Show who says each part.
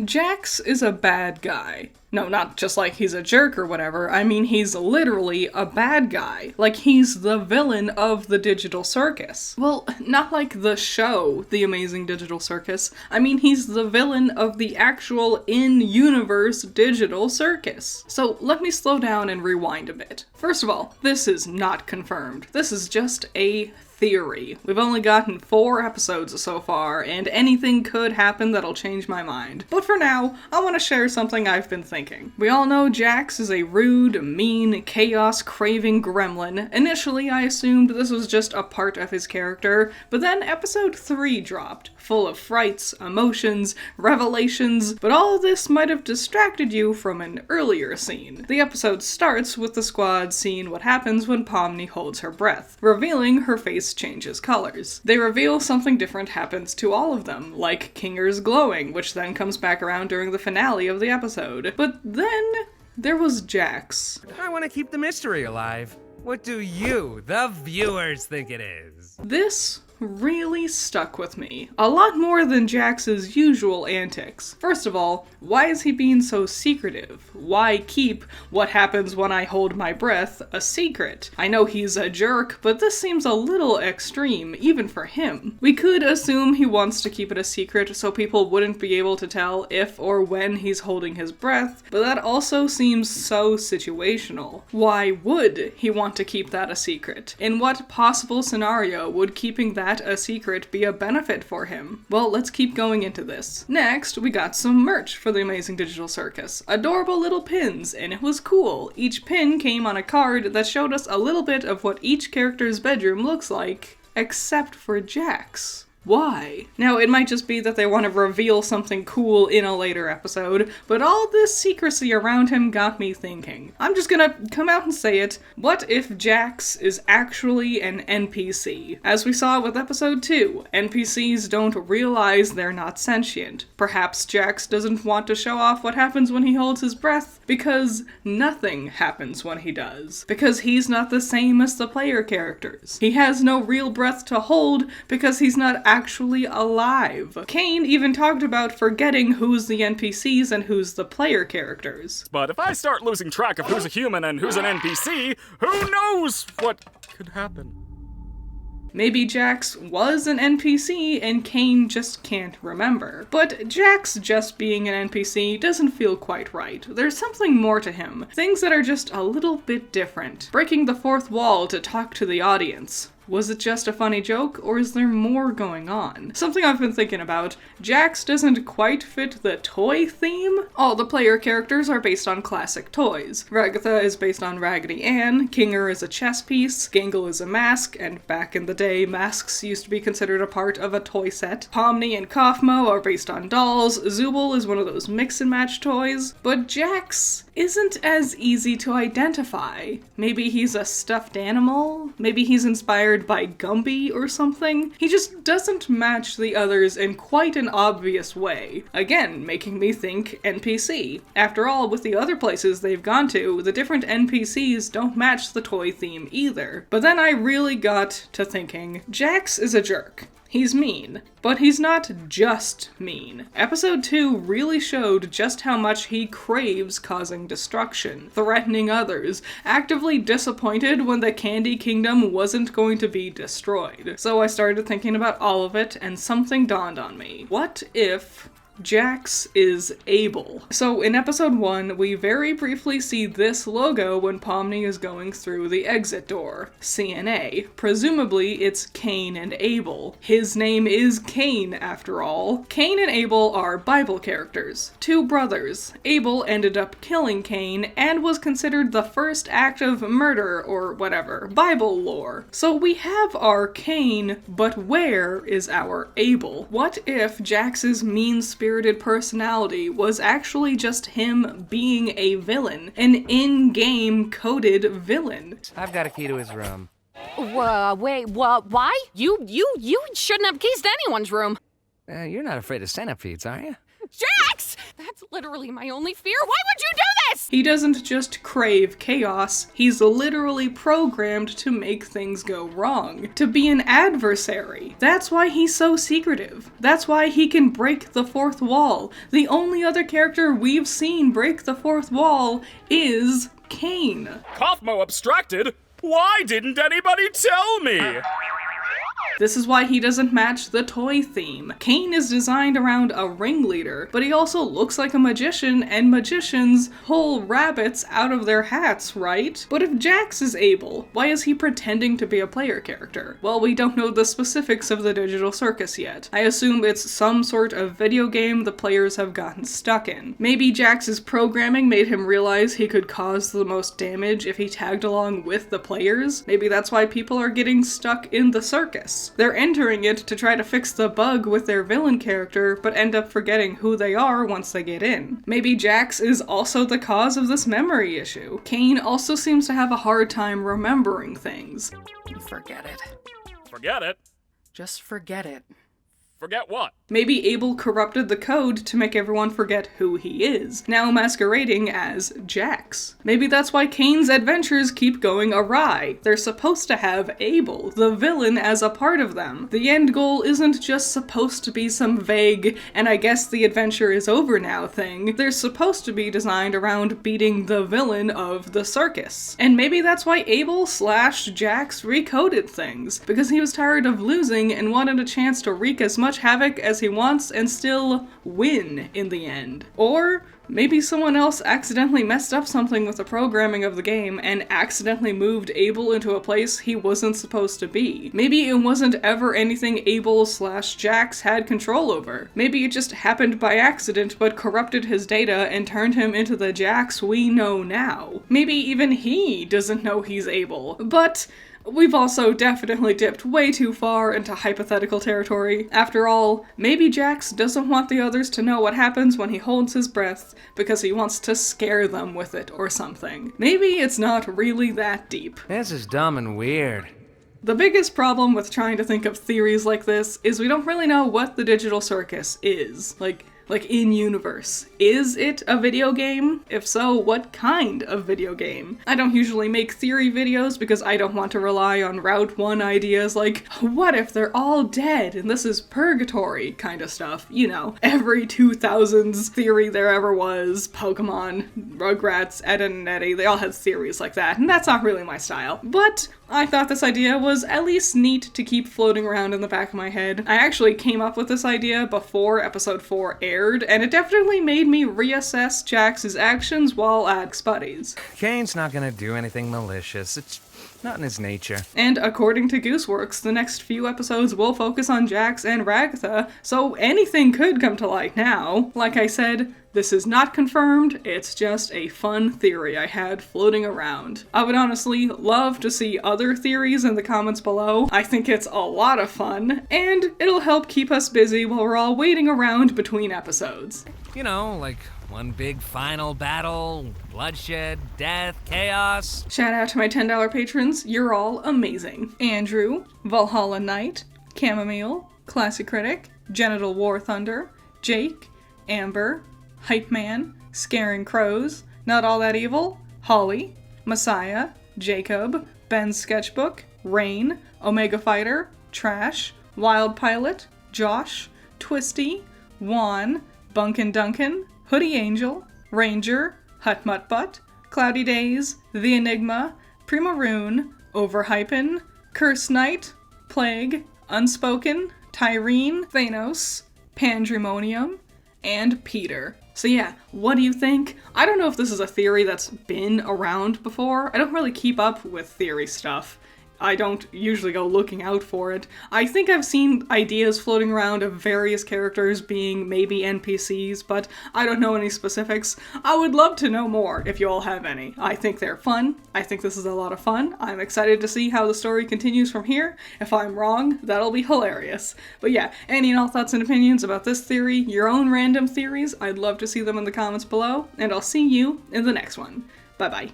Speaker 1: Jax is a bad guy. No, not just like he's a jerk or whatever, I mean he's literally a bad guy. Like he's the villain of the Digital Circus. Well, not like the show, The Amazing Digital Circus, I mean he's the villain of the actual in-universe Digital Circus. So let me slow down and rewind a bit. First of all, this is not confirmed. This is just a theory. We've only gotten 4 episodes so far, and anything could happen that'll change my mind. But for now, I want to share something I've been thinking. We all know Jax is a rude, mean, chaos-craving gremlin. Initially, I assumed this was just a part of his character, but then episode 3 dropped, full of frights, emotions, revelations, but all this might have distracted you from an earlier scene. The episode starts with the squad seeing what happens when Pomni holds her breath, revealing her face changes colors. They reveal something different happens to all of them, like Kinger's glowing, which then comes back around during the finale of the episode. But then there was Jax.
Speaker 2: I want to keep the mystery alive. What do you, the viewers, think it is?
Speaker 1: This really stuck with me. A lot more than Jax's usual antics. First of all, why is he being so secretive? Why keep what happens when I hold my breath a secret? I know he's a jerk, but this seems a little extreme, even for him. We could assume he wants to keep it a secret so people wouldn't be able to tell if or when he's holding his breath, but that also seems so situational. Why would he want to keep that a secret? In what possible scenario would keeping that a secret be a benefit for him? Well, let's keep going into this. Next, we got some merch for the Amazing Digital Circus. Adorable little pins, and it was cool. Each pin came on a card that showed us a little bit of what each character's bedroom looks like, except for Jax. Why? Now, it might just be that they want to reveal something cool in a later episode, but all this secrecy around him got me thinking. I'm just gonna come out and say it. What if Jax is actually an NPC? As we saw with episode 2, NPCs don't realize they're not sentient. Perhaps Jax doesn't want to show off what happens when he holds his breath, because nothing happens when he does. Because he's not the same as the player characters. He has no real breath to hold because he's not actually alive. Kane even talked about forgetting who's the NPCs and who's the player characters.
Speaker 3: But if I start losing track of who's a human and who's an NPC, who knows what could happen?
Speaker 1: Maybe Jax was an NPC and Kane just can't remember. But Jax just being an NPC doesn't feel quite right. There's something more to him. Things that are just a little bit different. Breaking the fourth wall to talk to the audience. Was it just a funny joke, or is there more going on? Something I've been thinking about, Jax doesn't quite fit the toy theme. All the player characters are based on classic toys. Ragatha is based on Raggedy Ann, Kinger is a chess piece, Gangle is a mask, and back in the day, masks used to be considered a part of a toy set. Pomni and Kaufmo are based on dolls, Zooble is one of those mix-and-match toys, but Jax isn't as easy to identify. Maybe he's a stuffed animal? Maybe he's inspired by Gumby or something? He just doesn't match the others in quite an obvious way. Again, making me think NPC. After all, with the other places they've gone to, the different NPCs don't match the toy theme either. But then I really got to thinking, Jax is a jerk. He's mean, but he's not just mean. Episode 2 really showed just how much he craves causing destruction, threatening others, actively disappointed when the Candy Kingdom wasn't going to be destroyed. So I started thinking about all of it, and something dawned on me. What if Jax is Abel? So in episode 1, we very briefly see this logo when Pomni is going through the exit door. CNA. Presumably it's Cain and Abel. His name is Cain, after all. Cain and Abel are Bible characters. 2 brothers. Abel ended up killing Cain and was considered the first act of murder or whatever. Bible lore. So we have our Cain, but where is our Abel? What if Jax's mean-spirited personality was actually just him being a villain, an in-game coded villain?
Speaker 2: I've got a key to his room.
Speaker 4: Wait, why? You shouldn't have keys to anyone's room.
Speaker 2: You're not afraid of centipedes, are you?
Speaker 4: Jax! That's literally my only fear. Why would you do this?
Speaker 1: He doesn't just crave chaos, he's literally programmed to make things go wrong, to be an adversary. That's why he's so secretive. That's why he can break the fourth wall. The only other character we've seen break the fourth wall is Cain.
Speaker 3: Kaufmo abstracted? Why didn't anybody tell me?
Speaker 1: This is why he doesn't match the toy theme. Cain is designed around a ringleader, but he also looks like a magician, and magicians pull rabbits out of their hats, right? But if Jax is Abel, why is he pretending to be a player character? Well, we don't know the specifics of the Digital Circus yet. I assume it's some sort of video game the players have gotten stuck in. Maybe Jax's programming made him realize he could cause the most damage if he tagged along with the players. Maybe that's why people are getting stuck in the circus. They're entering it to try to fix the bug with their villain character, but end up forgetting who they are once they get in. Maybe Jax is also the cause of this memory issue. Cain also seems to have a hard time remembering things.
Speaker 5: Forget it.
Speaker 3: Forget it?
Speaker 5: Just forget it.
Speaker 3: Forget what?
Speaker 1: Maybe Abel corrupted the code to make everyone forget who he is, now masquerading as Jax. Maybe that's why Cain's adventures keep going awry. They're supposed to have Abel, the villain, as a part of them. The end goal isn't just supposed to be some vague, and I guess the adventure is over now thing. They're supposed to be designed around beating the villain of the circus. And maybe that's why Abel/Jax recoded things, because he was tired of losing and wanted a chance to wreak as much havoc as he wants and still win in the end. Or maybe someone else accidentally messed up something with the programming of the game and accidentally moved Abel into a place he wasn't supposed to be. Maybe it wasn't ever anything Abel/Jax had control over. Maybe it just happened by accident but corrupted his data and turned him into the Jax we know now. Maybe even he doesn't know he's Abel, but we've also definitely dipped way too far into hypothetical territory. After all, maybe Jax doesn't want the others to know what happens when he holds his breath because he wants to scare them with it or something. Maybe it's not really that deep.
Speaker 2: This is dumb and weird.
Speaker 1: The biggest problem with trying to think of theories like this is we don't really know what the Digital Circus is. Like in universe. Is it a video game? If so, what kind of video game? I don't usually make theory videos because I don't want to rely on Route 1 ideas like, what if they're all dead and this is purgatory kind of stuff. You know, every 2000s theory there ever was, Pokemon, Rugrats, Ed and Eddie, they all had theories like that, and that's not really my style. But I thought this idea was at least neat to keep floating around in the back of my head. I actually came up with this idea before episode 4 aired, and it definitely made me reassess Jax's actions while at Spuddy's.
Speaker 2: Cain's not gonna do anything malicious. It's not in his nature.
Speaker 1: And according to Gooseworks, the next few episodes will focus on Jax and Ragatha, so anything could come to light now. Like I said, this is not confirmed, it's just a fun theory I had floating around. I would honestly love to see other theories in the comments below. I think it's a lot of fun, and it'll help keep us busy while we're all waiting around between episodes.
Speaker 2: You know, like one big final battle, bloodshed, death, chaos.
Speaker 1: Shout out to my $10 patrons, you're all amazing. Andrew, Valhalla Knight, Chamomile, Classy Critic, Genital War Thunder, Jake, Amber, Hype Man, Scaring Crows, Not All That Evil, Holly, Messiah, Jacob, Ben's Sketchbook, Rain, Omega Fighter, Trash, Wild Pilot, Josh, Twisty, Juan, Bunkin Duncan, Hoodie Angel, Ranger, Hut Mutt Butt, Cloudy Days, The Enigma, Primaroon, Overhypen, Curse Knight, Plague, Unspoken, Tyrene, Thanos, Pandemonium, and Peter. So yeah, what do you think? I don't know if this is a theory that's been around before. I don't really keep up with theory stuff. I don't usually go looking out for it. I think I've seen ideas floating around of various characters being maybe NPCs, but I don't know any specifics. I would love to know more if you all have any. I think they're fun. I think this is a lot of fun. I'm excited to see how the story continues from here. If I'm wrong, that'll be hilarious. But yeah, any and all thoughts and opinions about this theory, your own random theories, I'd love to see them in the comments below, and I'll see you in the next one. Bye-bye.